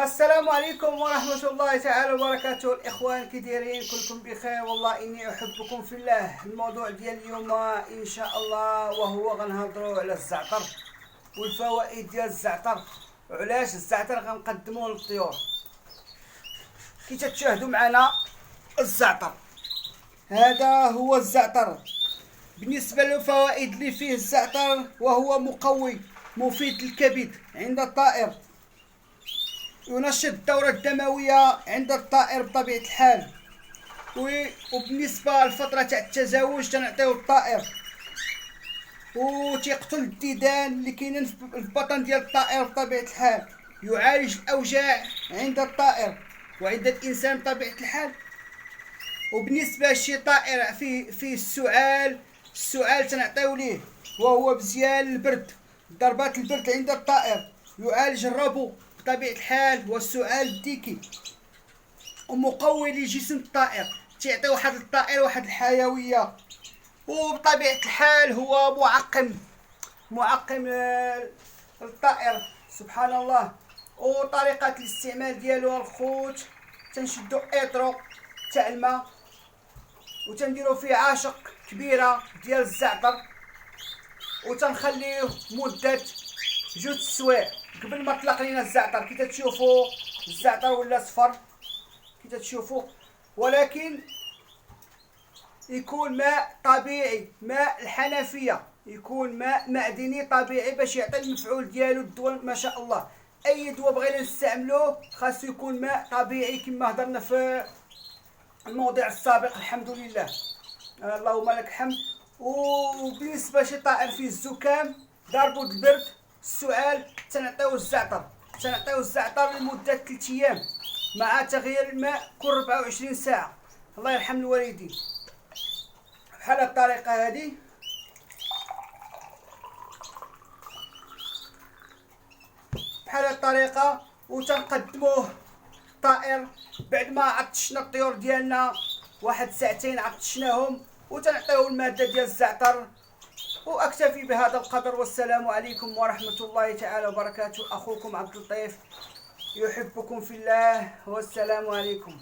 السلام عليكم ورحمة الله تعالى وبركاته. الإخوان كي دايرين؟ كلكم بخير؟ والله إني أحبكم في الله. الموضوع ديال اليوم إن شاء الله وهو غنهضروا على الزعتر والفوائد ديال الزعتر، وعلاش الزعتر غنقدموه للطيور. كي تتشاهدوا معنا الزعتر، هذا هو الزعتر. بالنسبة للفوائد اللي فيه الزعتر، وهو مقوي مفيد للكبد عند الطائر، ينشط الدورة الدموية عند الطائر بطبيعة الحال. وبالنسبة للفترة تاع التزاوج تنعطيو الطائر، وتيقتل الديدان اللي كاينين في البطن ديال الطائر بطبيعة الحال. يعالج الأوجاع عند الطائر وعند الإنسان بطبيعة الحال. وبالنسبة لشي طائر فيه السعال تنعطيو ليه، وهو مزيان للبرد، ضربات البرد عند الطائر. يعالج الربو بطبيعة الحال والسعال الديكي، ومقوي لجسم الطائر، تعطي واحد الطائر واحد الحيوية. وبطبيعة الحال هو معقم للطائر، سبحان الله. وطريقة الاستعمال ديالو الخوت، تنشدو اطرو تاع الماء وتنديرو فيه عاشق كبيرة ديال الزعتر، وتنخليه مدة 2 سوايع قبل ما طلق لينا الزعتر. كي تتشوفوا الزعتر ولا صفر كي تتشوفوا، ولكن يكون ماء طبيعي، ماء الحنفية، يكون ماء معدني طبيعي باش يعطي المفعول ديالو. الدواء ما شاء الله، اي دواء بغينا نستعملوه خاصو يكون ماء طبيعي كما هضرنا في الموضوع السابق. الحمد لله، اللهم لك الحمد. وبالنسبه شي طائر فيه الزكام، ضربو البرد، السعال، تنعطيو الزعتر لمده 3 ايام مع تغيير الماء كل 24 ساعه. الله يرحم الوالدين. بحال الطريقه هذه وتنقدموه طائر بعد ما عطشنا الطيور ديالنا، واحد ساعتين عطشناهم، وتنعطيو الماده ديال الزعتر. واكتفي بهذا القدر، والسلام عليكم ورحمه الله تعالى وبركاته. اخوكم عبد اللطيف يحبكم في الله، والسلام عليكم.